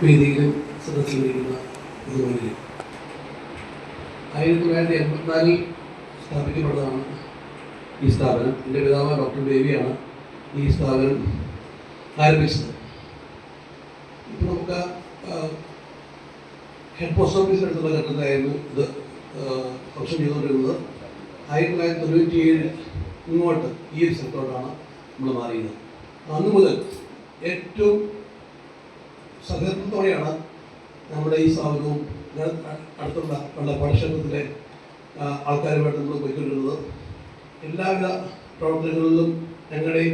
വേദിയിലും സദസ്സിലിരിക്കുന്ന ഇതുപോലെ 1984 സ്ഥാപിക്കപ്പെട്ടതാണ് ഈ സ്ഥാപനം. എൻ്റെ പിതാവ് ഡോക്ടർ ബേബിയാണ് ഈ സ്ഥാപനം ആരംഭിച്ചത്. ഇപ്പോൾ നമുക്ക് ഹെഡ് പോസ്റ്റ് ഓഫീസിനടുത്തുള്ള ഘട്ടത്തിലായിരുന്നു ഇത് ഫംഗ്ഷൻ ചെയ്തുകൊണ്ടിരുന്നത്. 1997 ഇങ്ങോട്ട് ഈ ഒരു സ്ഥലത്തോട്ടാണ് നമ്മൾ മാറിയത്. അന്ന് മുതൽ ഏറ്റവും സഹകരണത്തോടെയാണ് നമ്മുടെ ഈ സ്ഥാപനവും അടുത്തുള്ള പാഠശാലത്തിലെ ആൾക്കാരുമായിട്ട് നമ്മൾ പോയിക്കൊണ്ടിരുന്നത്. എല്ലാവിധ പ്രവർത്തനങ്ങളിലും ഞങ്ങളുടെ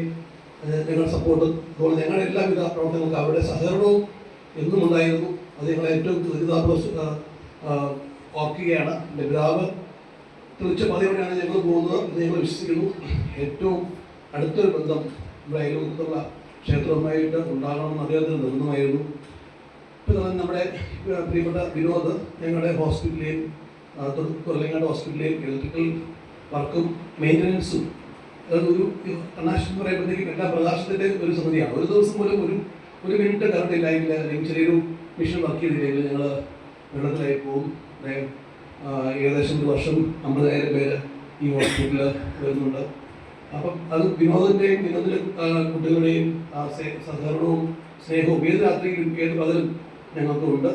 സപ്പോർട്ടും അതുപോലെ ഞങ്ങളുടെ എല്ലാവിധ പ്രവർത്തനങ്ങൾക്ക് അവരുടെ സഹകരണവും എന്നും ഉണ്ടായിരുന്നു. അത് ഞങ്ങളെ ഏറ്റവും ഓർക്കുകയാണ്. എൻ്റെ പിതാവ് തെളിച്ച പതിയോടെയാണ് ഞങ്ങൾ പോകുന്നത് എന്ന് ഞങ്ങൾ വിശ്വസിക്കുന്നു. ഏറ്റവും അടുത്തൊരു ബന്ധം നമ്മുടെ അയൽവക്കത്തുള്ള ക്ഷേത്രവുമായിട്ട് ഉണ്ടാകണമെന്ന് അദ്ദേഹത്തിന് നിർബന്ധമായിരുന്നു. ഇപ്പം നമ്മുടെ പ്രിയപ്പെട്ട വിനോദ് ഞങ്ങളുടെ ഹോസ്പിറ്റലിലെയും കൊല്ലങ്ങാട് ഹോസ്പിറ്റലിലെയും ഇലക്ട്രിക്കൽ വർക്കും മെയിൻ്റനൻസും അതൊരു കണാക്ഷൻ പറയുമ്പോഴത്തേക്കും എല്ലാ പ്രകാശത്തിൻ്റെ ഒരു സംഗതിയാണ്. ഒരു ദിവസം പോലും ഒരു മിനിറ്റ് കറണ്ട് ഇല്ലായില്ല, അല്ലെങ്കിൽ ചെറിയൊരു മിഷൻ വർക്ക് ചെയ്തില്ലെങ്കിൽ ഞങ്ങൾ വെള്ളത്തിലായി പോകും. ഏകദേശം ഒരു വർഷം 50,000 പേര് ഈ ഹോസ്പിറ്റലിൽ വരുന്നുണ്ട്. അപ്പം അത് വിനോദത്തിലെ കുട്ടികളുടെയും സഹകരണവും സ്നേഹവും ഏത് രാത്രിയിലും ഏത് പകലും ഞങ്ങൾക്കുണ്ട്.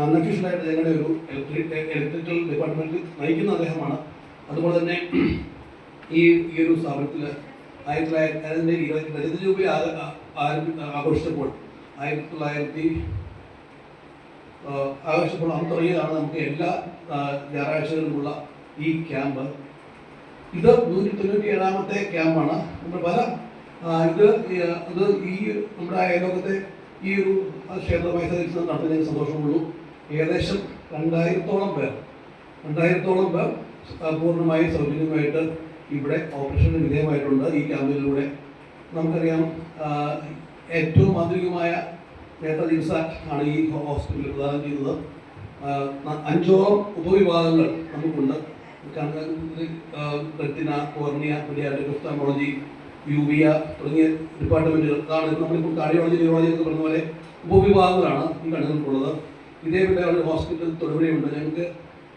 അൺഅഫീഷ്യലായിട്ട് ഞങ്ങളുടെ ഒരു ഇലക്ട്രിക്കൽ ഡിപ്പാർട്ട്മെൻറ്റിൽ നയിക്കുന്ന അദ്ദേഹമാണ്. അതുപോലെ തന്നെ ഈ ഒരു സ്ഥാപനത്തിൽ 1920 രജത ജൂബിലി ആഘോഷിച്ചപ്പോൾ 1900 ആഘോഷിച്ചപ്പോൾ അന്ന് തുടങ്ങിയതാണ് നമുക്ക് എല്ലാ ഞായറാഴ്ചകളിലുമുള്ള ഈ ക്യാമ്പ്. ഇത് 197ാമത്തെ ക്യാമ്പാണ്. നമ്മൾ പല ഇത് ഈ നമ്മുടെ അയൽവക്കത്തെ ഈ ഒരു ക്ഷേത്രമായി സഹിച്ച് നടത്തുന്നതിന് സന്തോഷമുള്ളൂ. ഏകദേശം 2000-ഓളം പേർ പൂർണ്ണമായി സൗജന്യമായിട്ട് ഇവിടെ ഓപ്പറേഷന് വിധേയമായിട്ടുണ്ട് ഈ ക്യാമ്പിലൂടെ. നമുക്കറിയാം ഏറ്റവും ആധുനികമായ നേത്ര ചികിത്സ ആണ് ഈ ഹോസ്പിറ്റലിൽ പ്രദാനം ചെയ്യുന്നത്. 5ഓളം ഉപവിഭാഗങ്ങൾ നമുക്കുണ്ട്. റെറ്റിന, കോർണിയ, പീഡിയാട്രിക് ഒഫ്താൽമോളജി, യൂവിയ തുടങ്ങിയ ഡിപ്പാർട്ട്മെൻറ്റുകൾ. അതാണ് നമ്മളിപ്പോൾ കാർഡിയോളജി, ന്യൂറോളജി എന്ന് പറഞ്ഞ പോലെ ഉപവിഭാഗങ്ങളാണ് ഈ കണ്ണുകൾക്കുള്ളത്. ഇതേപോലെ ഒരു ഹോസ്പിറ്റൽ തൊടുപുഴയുണ്ട്. ഞങ്ങൾക്ക്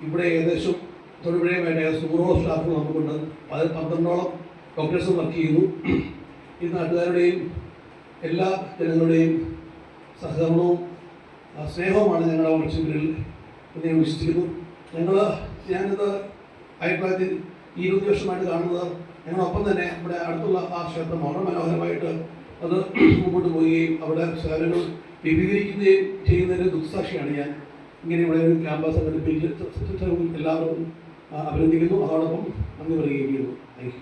ഇവിടെ ഏകദേശം തൊടുപുഴയുമായിട്ട് 100ഓളം സ്റ്റാഫുകൾ നമുക്കുണ്ട്. 12ഓളം ഡോക്ടേഴ്സും വർക്ക് ചെയ്യുന്നു. ഈ നാട്ടുകാരുടെയും എല്ലാ ജനങ്ങളുടെയും സഹകരണവും സ്നേഹവുമാണ് ഞങ്ങളുടെ ഹോസ്പിറ്റലിൽ എന്ന് ഞാൻ വിശ്വസിക്കുന്നു. ഞാനിത് 20 വർഷമായിട്ട് കാണുന്നത്. ഞങ്ങളൊപ്പം തന്നെ നമ്മുടെ അടുത്തുള്ള ആ ക്ഷേത്രം വളരെ മനോഹരമായിട്ട് അത് മുമ്പോട്ട് പോവുകയും അവിടെ സേവനങ്ങൾ വിപുലീകരിക്കുകയും ചെയ്യുന്നതിൻ്റെ ദുഃസാക്ഷിയാണ് ഞാൻ. ഇങ്ങനെ ഇവിടെ ഒരു ക്യാമ്പസ് സംഘടിപ്പിച്ച് എല്ലാവരും അഭിനന്ദിക്കുന്നു. അതോടൊപ്പം നന്ദി പറയുകയും ചെയ്യുന്നു. Thank you.